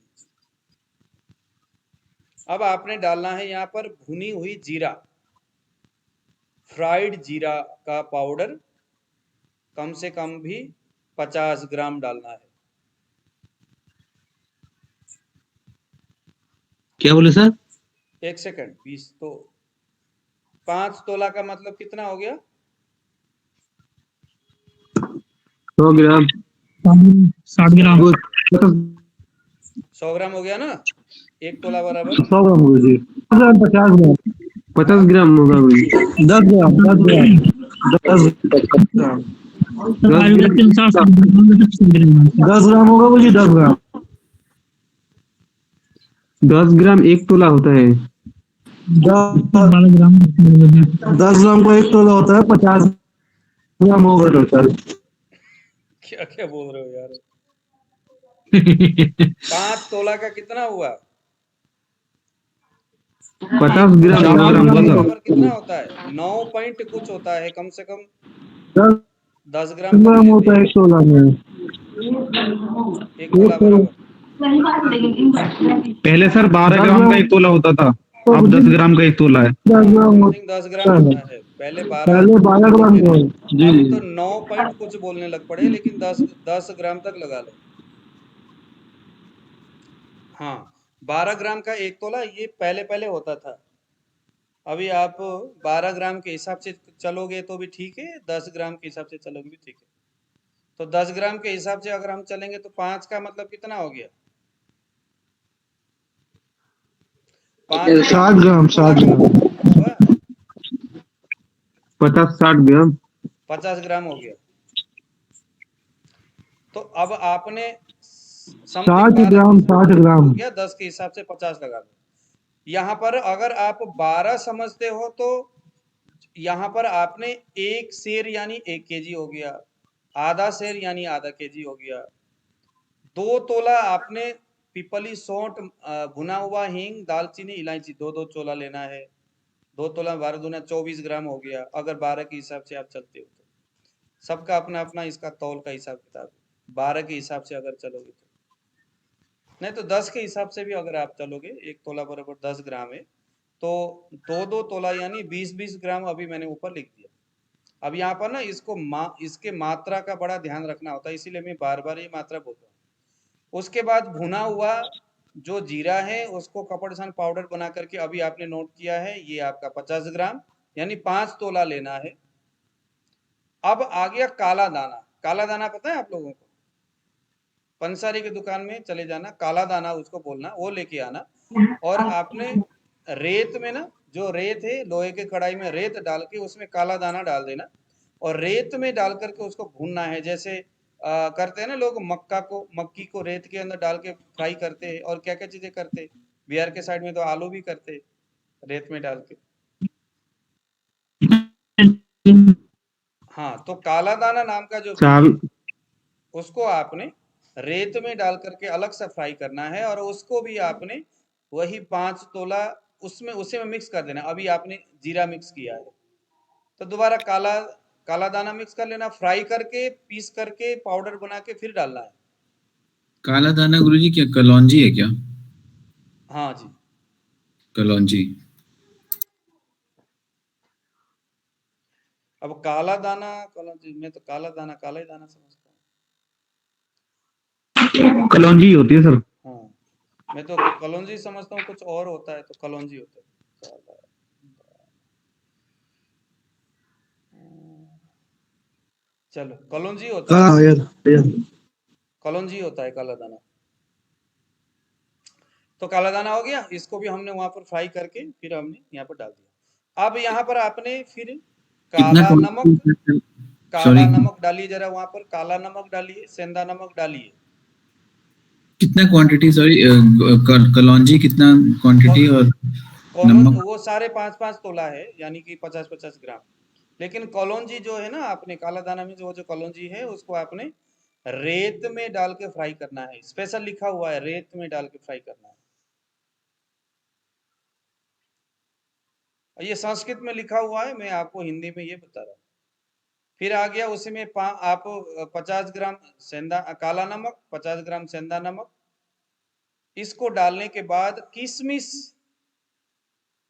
Speaker 1: अब आपने डालना है यहाँ पर भुनी हुई जीरा, फ्राइड जीरा का पाउडर, कम से कम भी 50 ग्राम डालना है।
Speaker 3: क्या बोले सर?
Speaker 1: 1 सेकंड, 20 तो 5 तोला का मतलब कितना हो गया?
Speaker 3: 100 ग्राम।
Speaker 2: 60 ग्राम।
Speaker 1: 100 ग्राम हो गया ना, 1 तोला बराबर।
Speaker 2: 100 ग्राम होगा जी। 50 ग्राम।
Speaker 3: 50
Speaker 1: हाँ
Speaker 3: ग्राम होगा भाई।
Speaker 2: 10 ग्राम, 10 ग्राम, 10 ग्राम,
Speaker 3: सर आयुर्वेद के अनुसार
Speaker 2: 10 ग्राम होगा वो जी, 10 ग्राम।
Speaker 3: 10 ग्राम 1 तोला होता है।
Speaker 2: 12 ग्राम। 10 ग्राम का 1 तोला होता है, 50 ग्राम होगा टोटल।
Speaker 1: क्या क्या बोल रहे हो यार। 5 तोला का कितना हुआ?
Speaker 3: 50 ग्राम
Speaker 1: 50
Speaker 3: 100
Speaker 1: ग्राम
Speaker 3: ग्राम
Speaker 1: के
Speaker 3: हुआ
Speaker 1: बराबर
Speaker 3: सर।
Speaker 1: कितना होता है? 9 पॉइंट कुछ होता है, कम से कम
Speaker 2: 10
Speaker 1: 10 ग्राम तक
Speaker 2: ग्राम
Speaker 1: लेते
Speaker 2: होता
Speaker 1: हैं
Speaker 2: है 1 तोला में।
Speaker 1: एक तोला
Speaker 2: एक
Speaker 1: बराबर।
Speaker 3: पहले सर 12
Speaker 2: 10
Speaker 3: ग्राम का
Speaker 2: ग्राम
Speaker 3: 1 तोला होता था,
Speaker 2: तो
Speaker 3: अब 10 ग्राम का 1 तोला है।
Speaker 2: 10
Speaker 1: हाँ,
Speaker 2: ग्राम
Speaker 1: समथिंग 10 ग्राम
Speaker 2: होता है।
Speaker 1: होता है, पहले 12
Speaker 2: पहले 12
Speaker 1: होते
Speaker 2: ग्राम
Speaker 1: थे।
Speaker 2: का है।
Speaker 3: जी
Speaker 1: अभी
Speaker 3: जी।
Speaker 1: तो 9 पॉइंट कुछ बोलने लग पड़े, लेकिन 10 ग्राम तक लगा लो। हाँ, 12 ग्राम का 1 तोला ये पहले पहले होता था। अभी आप 12 ग्राम के हिसाब से चलोगे तो भी ठीक है, 10 ग्राम के हिसाब से चलोगे भी ठीक है। तो 10 ग्राम के हिसाब से अगर हम चलेंगे तो 5 का मतलब कितना हो गया? 5 ग्राम
Speaker 2: 60 ग्राम,
Speaker 1: एक तोला
Speaker 2: 60
Speaker 1: का
Speaker 2: ग्राम।
Speaker 1: हुआ,
Speaker 3: 50-60 ग्राम।
Speaker 1: 50 ग्राम हो गया। तो अब आपने समथिंग
Speaker 2: 60
Speaker 1: 12
Speaker 2: ग्राम, 60
Speaker 1: हो
Speaker 2: ग्राम।
Speaker 1: गया, 10 के हिसाब से 50 लगा लो। यहाँ पर अगर आप 12 समझते हो तो यहाँ पर आपने एक शेर यानी 1 केजी हो गया, आधा शेर यानी आधा केजी हो गया। 2 तोला आपने पिपली, सौंठ, भुना हुआ हींग, दालचीनी, इलायची, 2-2 तोला लेना है। 2 तोला 12 दूना 24 ग्राम हो गया, अगर 12 के हिसाब से आप चलते हो तो। सबका अपना अपना इसका तौल का हिसाब किताब है। 12 के हिसाब से अगर चलोगे तो, नहीं तो 10 के हिसाब से भी अगर आप चलोगे, 1 तोला बराबर 10 ग्राम है, तो 2-2 तोला यानी 20-20 ग्राम अभी मैंने ऊपर लिख दिया। अब यहाँ पर ना इसके मात्रा का बड़ा ध्यान रखना होता है, इसीलिए मैं बार बार ये मात्रा बोलता हूँ। उसके बाद भुना हुआ जो जीरा है उसको कपड़सान पाउडर बना करके अभी आपने नोट किया है, ये आपका 50 ग्राम यानी 5 तोला लेना है। अब आ गया काला दाना। काला दाना पता है आप लोगों को? पंसारी की दुकान में चले जाना, काला दाना उसको बोलना, वो लेके आना। और आपने रेत में ना, जो रेत है लोहे के कढ़ाई में रेत डाल के उसमें काला दाना डाल देना, और रेत में डाल करके उसको भूनना है। जैसे करते हैं ना लोग, मक्की को रेत के अंदर डाल के फ्राई करते हैं, और क्या क्या चीजें करते हैं। बिहार के साइड में तो आलू भी करते हैं रेत में डाल के। हाँ, तो काला दाना नाम का जो बीज है
Speaker 3: चावल।
Speaker 1: उसको आपने रेत में डाल करके अलग से फ्राई करना है, और उसको भी आपने वही 5 तोला उसमें उसी में मिक्स कर देना। अभी आपने जीरा मिक्स किया है तो दोबारा काला काला दाना मिक्स कर लेना, फ्राई करके पीस करके पाउडर बना के फिर डालना है।
Speaker 4: काला दाना गुरुजी क्या कलौंजी है क्या?
Speaker 1: हाँ जी।
Speaker 4: कलौंजी।
Speaker 1: अब काला दाना मैं तो काला दाना काला ही दाना समझता
Speaker 3: कलौंजी होती है सर।
Speaker 1: हूँ। हाँ, मैं तो कलौंजी समझता हूँ, कुछ और होता है तो कलौंजी होता है। काला चलो, कलौंजी होता है।
Speaker 2: हाँ यार।
Speaker 1: कलौंजी होता है काला दाना। तो काला दाना हो गया, इसको भी हमने वहां पर फ्राई करके फिर हमने यहाँ पर डाल दिया। अब यहाँ पर आपने फिर
Speaker 4: कितना
Speaker 1: काला नमक,
Speaker 4: क्वांटिटी?
Speaker 1: काला
Speaker 4: सॉरी,
Speaker 1: नमक डालिए जरा, वहां पर काला नमक डालिए, सेंधा नमक डालिए।
Speaker 4: कितना क्वांटिटी? सॉरी, कलौंजी कितना क्वांटिटी और नमक?
Speaker 1: वो सारे 5-5 तोला है, यानी कि 50-50 ग्राम। लेकिन कलौंजी जो है ना, आपने काला दाना में जो जो कलौंजी है उसको आपने रेत में डाल के फ्राई करना है। स्पेशल लिखा हुआ है, रेत में डाल के फ्राई करना है। ये संस्कृत में लिखा हुआ है, मैं आपको हिंदी में ये बता रहा हूँ। फिर आ गया उसमें आप 50 ग्राम काला नमक, 50 ग्राम सेंधा नमक। इसको डालने के बाद किशमिश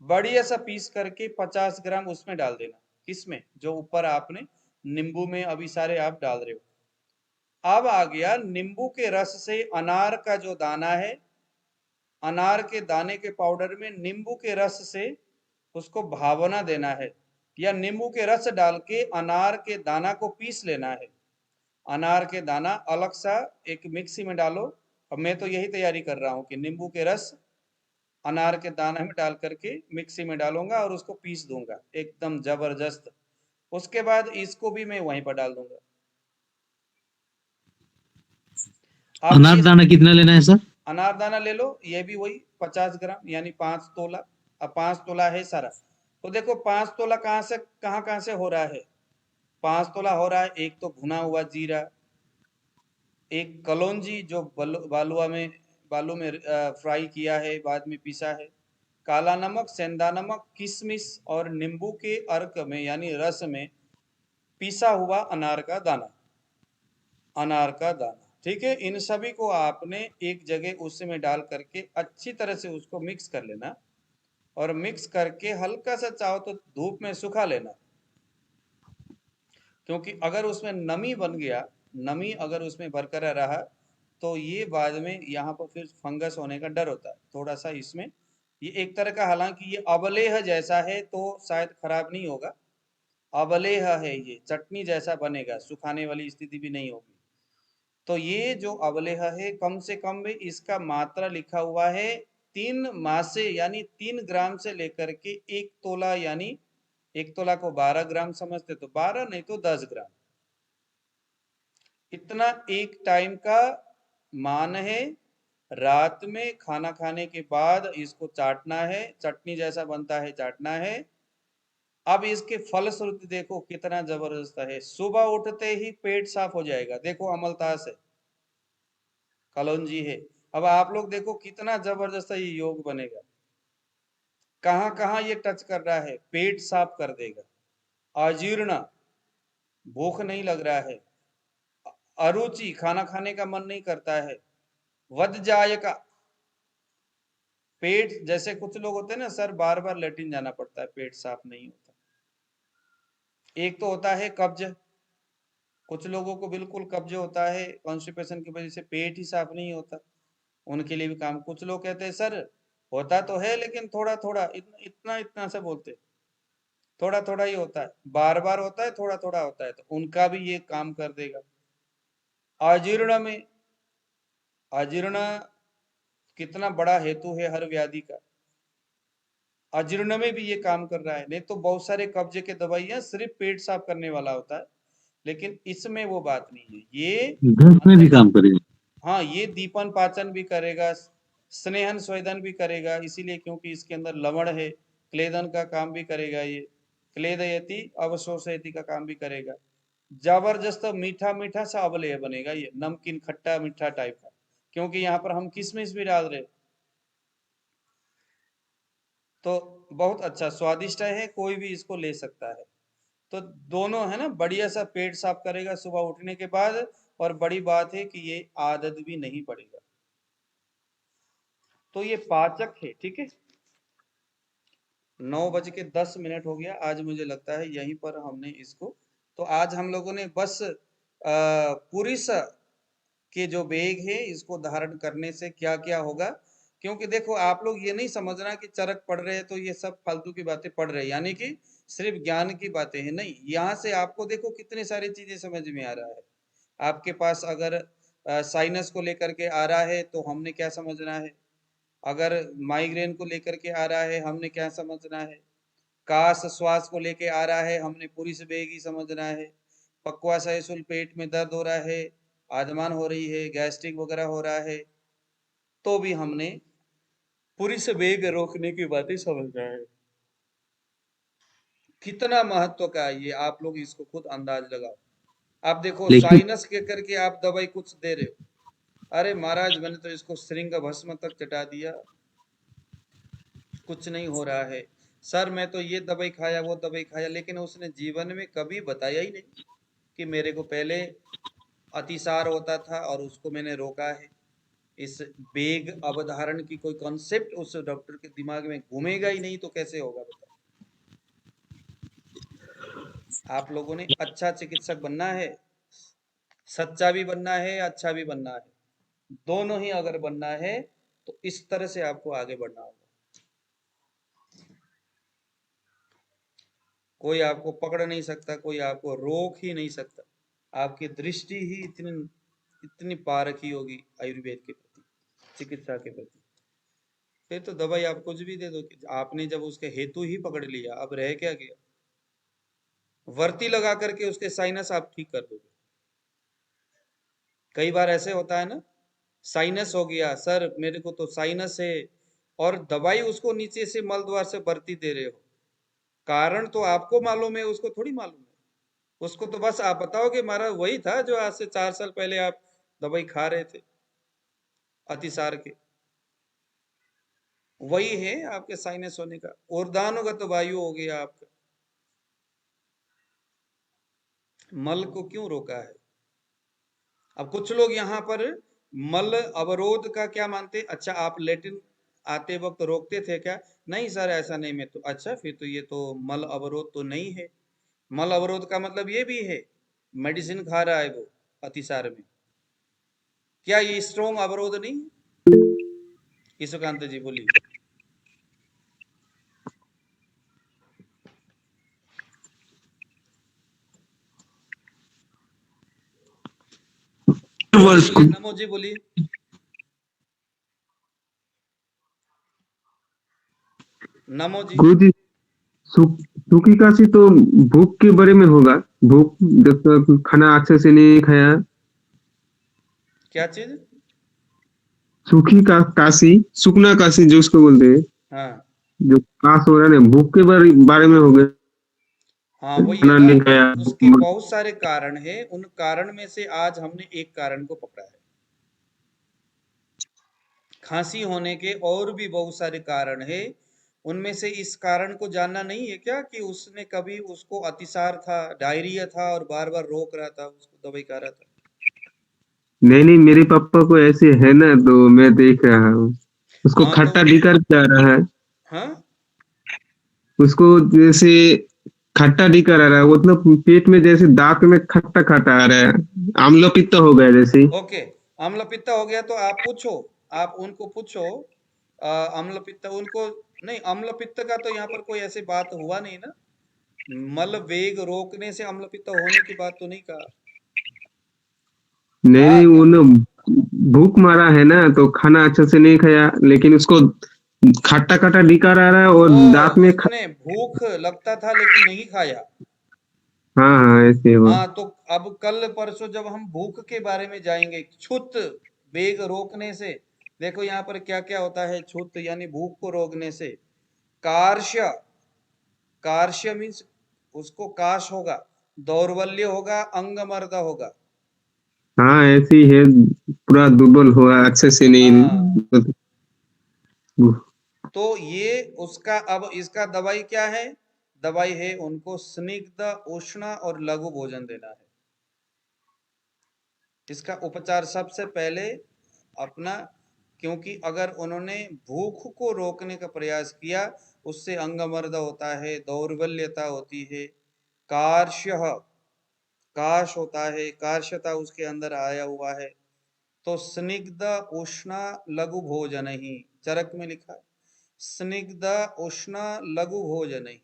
Speaker 1: बढ़िया सा पीस करके 50 ग्राम उसमें डाल देना। किसमें? जो ऊपर आपने नींबू में अभी सारे आप डाल रहे हो। अब आ गया नींबू के रस से अनार का जो दाना है, अनार के दाने के पाउडर में नींबू के रस से उसको भावना देना है, या नींबू के रस डाल के अनार के दाना को पीस लेना है। अनार के दाना अलग सा एक मिक्सी में डालो। अब मैं तो यही तैयारी कर रहा हूँ कि नींबू के रस अनार के दाने में डाल करके मिक्सी में डालूंगा और उसको पीस दूंगा एकदम जबरदस्त। उसके बाद इसको भी मैं वहीं पर डाल दूंगा। अब ये
Speaker 2: अनारदाना कितना लेना है सर?
Speaker 1: अनारदाना ले लो, ये भी वही 50 ग्राम यानी 5 तोला। अब 5 तोला है सारा, तो देखो 5 तोला कहाँ से हो रहा है? 5 तोला हो रहा है, एक तो भुना हुआ जीरा, एक कलौंजी जो बालू में फ्राई किया है, बाद में पीसा है, काला नमक, सेंधा नमक, किशमिश और नींबू के अर्क में यानी रस में पीसा हुआ अनार का दाना, ठीक है। इन सभी को आपने एक जगह उसमें डाल करके अच्छी तरह से उसको मिक्स कर लेना, और मिक्स करके हल्का सा चाहो तो धूप में सुखा लेना, क्योंकि अगर उसमें नमी बन गया, नमी अगर उसमें बरकरार रहा तो ये बाद में यहाँ पर फिर फंगस होने का डर होता है थोड़ा सा इसमें। ये एक तरह का, हालांकि ये अवलेह जैसा है तो शायद खराब नहीं होगा, अवलेह है, ये चटनी जैसा बनेगा, सुखाने वाली स्थिति भी नहीं होगी। तो ये जो अवलेह है, कम से कम में इसका मात्रा लिखा हुआ है 3 मासे यानी 3 ग्राम से लेकर के 1 तोला, यानी 1 तोला को 12 ग्राम समझते तो 12 नहीं तो 10 ग्राम, इतना एक टाइम का मान है। रात में खाना खाने के बाद इसको चाटना है, चटनी जैसा बनता है, चाटना है। अब इसके फलश्रुति देखो कितना जबरदस्त है, सुबह उठते ही पेट साफ हो जाएगा। देखो अमलतास है, कलौंजी है। अब आप लोग देखो कितना जबरदस्त ये योग बनेगा, कहां कहां ये टच कर रहा है, पेट साफ कर देगा, अजीर्ण, भूख नहीं लग रहा है, अरुचि, खाना खाने का मन नहीं करता है, वध जायका, पेट, जैसे कुछ लोग होते हैं ना सर बार बार लेटिन जाना पड़ता है, पेट साफ नहीं होता। एक तो होता है कब्ज, कुछ लोगों को बिल्कुल कब्ज होता है, कॉन्स्टिपेशन की वजह से पेट ही साफ नहीं होता, उनके लिए भी काम। कुछ लोग कहते हैं सर होता तो है लेकिन थोड़ा थोड़ा, इतना इतना से बोलते, थोड़ा थोड़ा ही होता है, बार बार होता है, थोड़ा थोड़ा होता है, तो उनका भी ये काम कर देगा। अजीर्ण में, अजीर्ण कितना बड़ा हेतु है हर व्याधि का, अजीर्ण में भी ये काम कर रहा है। नहीं तो बहुत सारे कब्ज के दवाइयां सिर्फ पेट साफ करने वाला होता है, लेकिन इसमें वो बात नहीं है। ये
Speaker 3: दस्त में भी काम करेगा।
Speaker 1: हाँ, ये दीपन पाचन भी करेगा, स्नेहन स्वेदन भी करेगा, इसीलिए क्योंकि इसके अंदर लवण है, क्लेदन का काम भी करेगा, ये क्लेदयति अवशोषयति का काम भी करेगा। जबरदस्त मीठा मीठा सा अवलेह बनेगा, ये नमकीन खट्टा मीठा टाइप का, क्योंकि यहाँ पर हम किशमिश भी डाल रहे, तो बहुत अच्छा स्वादिष्ट है, कोई भी इसको ले सकता है। तो दोनों है ना, बढ़िया सा पेट साफ करेगा सुबह उठने के बाद, और बड़ी बात है कि ये आदत भी नहीं पड़ेगा। तो ये पाचक है, ठीक है। 9:10 हो गया, आज मुझे लगता है यहीं पर हमने इसको, तो आज हम लोगों ने बस पुरुष के जो वेग है इसको धारण करने से क्या क्या होगा, क्योंकि देखो आप लोग ये नहीं समझना कि चरक पढ़ रहे हैं तो ये सब फालतू की बातें पढ़ रहे हैं, यानी कि सिर्फ ज्ञान की बातें हैं, नहीं, यहाँ से आपको देखो कितनी सारी चीजें समझ में आ रहा है। आपके पास अगर साइनस को लेकर के आ रहा है तो हमने क्या समझना है, अगर माइग्रेन को लेकर के आ रहा है हमने क्या समझना है, काश श्वास को लेके आ रहा है हमने पूरी से बेग ही समझना है, पक्वाशयशूल पेट में दर्द हो रहा है, आदमान हो रही है, गैस्ट्रिक वगैरह हो रहा है, तो भी हमने पूरी से बेग रोकने की बातें समझना है। कितना महत्व का है ये, आप लोग इसको खुद अंदाज लगाओ। आप देखो
Speaker 3: लेकिन
Speaker 1: साइनस के करके आप दवाई कुछ दे रहे हो, अरे महाराज मैंने तो इसको श्रृंग भस्म तक चटा दिया, कुछ नहीं हो रहा है। सर मैं तो ये दवाई खाया वो दवाई खाया, लेकिन उसने जीवन में कभी बताया ही नहीं कि मेरे को पहले अतिसार होता था और उसको मैंने रोका है। इस वेग अवधारण की कोई कॉन्सेप्ट उस डॉक्टर के दिमाग में घूमेगा ही नहीं, तो कैसे होगा बताओ। आप लोगों ने अच्छा चिकित्सक बनना है, सच्चा भी बनना है, अच्छा भी बनना है, दोनों ही अगर बनना है तो इस तरह से आपको आगे बढ़ना होगा। कोई आपको पकड़ नहीं सकता, कोई आपको रोक ही नहीं सकता, आपकी दृष्टि ही इतनी इतनी पारखी होगी आयुर्वेद के प्रति, चिकित्सा के प्रति। फिर तो दवाई आप कुछ भी दे दो, कि आपने जब उसके हेतु ही पकड़ लिया, अब रह क्या गया, वर्ती लगा करके उसके साइनस आप ठीक कर दोगे। कई बार ऐसे होता है ना, साइनस हो गया सर मेरे को तो साइनस है, और दवाई उसको नीचे से मल द्वार से भर्ती दे रहे हो, कारण तो आपको मालूम है, उसको थोड़ी मालूम है। उसको तो बस आप बताओ कि हमारा वही था जो आज से 4 साल पहले आप दवाई खा रहे थे अतिसार के, वही है आपके साइनस होने का। ऊर्ध्वानुगत वायु हो गया आपका, मल को क्यों रोका है? अब कुछ लोग यहाँ पर मल अवरोध का क्या मानते? अच्छा, आप लेटिन आते वक्त रोकते थे क्या? नहीं सर, ऐसा नहीं। मैं तो अच्छा, फिर तो ये तो मल अवरोध तो नहीं है। मल अवरोध का मतलब ये भी है मेडिसिन खा रहा है वो अतिसार में, क्या ये स्ट्रोंग अवरोध नहीं? ईशुकांत जी बोलिए। नमो जी बोलिए। नमो जी।
Speaker 3: गुरुजी, सूखी काशी तो भूख के बारे में होगा। भूख, जब तक खाना अच्छे से नहीं खाया।
Speaker 1: क्या चीज?
Speaker 3: सूखी काशी, सूखना काशी जो उसको बोलते हैं,
Speaker 1: हाँ
Speaker 3: जो काश हो रहा है ना, भूख के बारे में हो गया।
Speaker 1: हाँ, वही है
Speaker 3: खाना
Speaker 1: ना।
Speaker 3: नहीं खाया।
Speaker 1: उसके बहुत सारे कारण है, उन कारण में से आज हमने एक कारण को पकड़ा है। खांसी होने के और भी बहुत सारे कारण है, उनमें से इस कारण को जानना नहीं है क्या कि उसने कभी, उसको अतिसार था, डायरिया था और बार बार रोक रहा था, उसको दवाई खा रहा था।
Speaker 3: नहीं नहीं, मेरे पापा को ऐसे है ना, तो मैं देख रहा हूँ। उसको
Speaker 1: हाँ तो
Speaker 3: खट्टा लीकर जा रहा है।
Speaker 1: हाँ
Speaker 3: उसको जैसे खट्टा लीकर आ रहा है, मतलब पेट में जैसे दांत में खट्टा खट्टा आ रहा है। आम्ल पित्त हो गया जैसे।
Speaker 1: ओके। अम्ल पित्त हो गया तो आप पूछो, आप उनको पूछो अम्ल पित्त उनको। नहीं, अम्ल पित्त का तो यहाँ पर कोई ऐसी बात हुआ नहीं ना। मल वेग रोकने से अम्ल पित्त होने की बात तो नहीं कहा।
Speaker 3: नहीं
Speaker 1: कहा
Speaker 3: नहीं,
Speaker 1: क्या?
Speaker 3: वो ना भूख मारा है ना, तो खाना अच्छे से नहीं खाया, लेकिन उसको खट्टा खट्टा लीकर आ रहा है और दांत में
Speaker 1: उसने भूख लगता था लेकिन नहीं खाया।
Speaker 3: हाँ हाँ, ऐसे वो।
Speaker 1: हाँ तो अब कल परसों जब हम भूख के बारे में जाएंगे, छुत वेग रोकने से, देखो यहाँ पर क्या क्या होता है। छुत यानी भूख को रोकने से। कार्श्य, कार्श्य मीन्स उसको काश होगा, दौर्बल्य होगा, अंगमर्द होगा।
Speaker 3: हाँ, ऐसे ही है। पूरा दुर्बल हुआ, अच्छे से
Speaker 1: हाँ
Speaker 3: नहीं।
Speaker 1: तो ये उसका, अब इसका दवाई क्या है? दवाई है उनको स्निग्ध, उष्ण और लघु भोजन देना है। इसका उपचार सबसे पहले अपना, क्योंकि अगर उन्होंने भूख को रोकने का प्रयास किया, उससे अंगमर्द होता है, दौर्बल्यता होती है, कार्श्य, काश होता है, कार्श्यता उसके अंदर आया हुआ है। तो स्निग्ध उष्ण लघु भोजन ही, चरक में लिखा है स्निग्ध उष्ण लघु भोजन ही।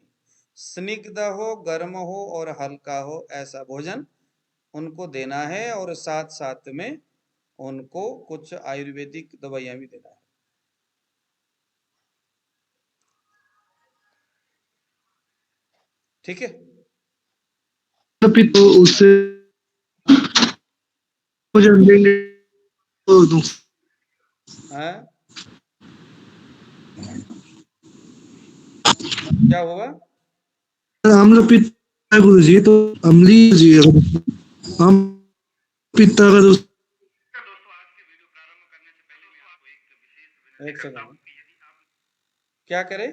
Speaker 1: स्निग्ध हो, गर्म हो और हल्का हो, ऐसा भोजन उनको देना है, और साथ साथ में उनको कुछ आयुर्वेदिक दवाइयां भी देना है। ठीक है।
Speaker 2: तो उससे भोजन देंगे तो
Speaker 1: हाँ क्या होगा?
Speaker 2: अम्ल पित्त है गुरु जी, तो अम्लीय जी हम पित्त अगर
Speaker 1: एक सेकंड, क्या करे?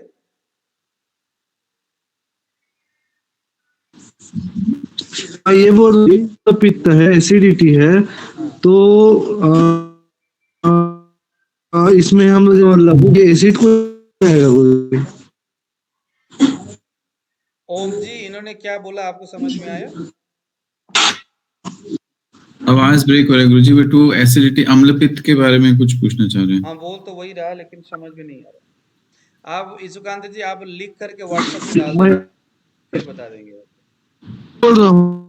Speaker 2: ये बोल रही तो पित्त है, एसिडिटी है,
Speaker 1: हाँ
Speaker 2: तो इसमें हम जो लघु के एसिड को आएगा गुरु जी।
Speaker 1: ओम जी, इन्होंने क्या बोला आपको समझ में आया?
Speaker 4: आवाज ब्रेक हो रहा है गुरुजी, बट वो एसिडिटी, अम्ल पित्त के बारे में कुछ पूछना चाह रहे हैं।
Speaker 1: हाँ बोल तो वही रहा, लेकिन समझ में नहीं आ रहा। आप ईशुकांत जी, आप लिख करके व्हाट्सएप पे डाल
Speaker 2: मैं
Speaker 1: देना, फिर बता देंगे।
Speaker 2: बोल रहा हूँ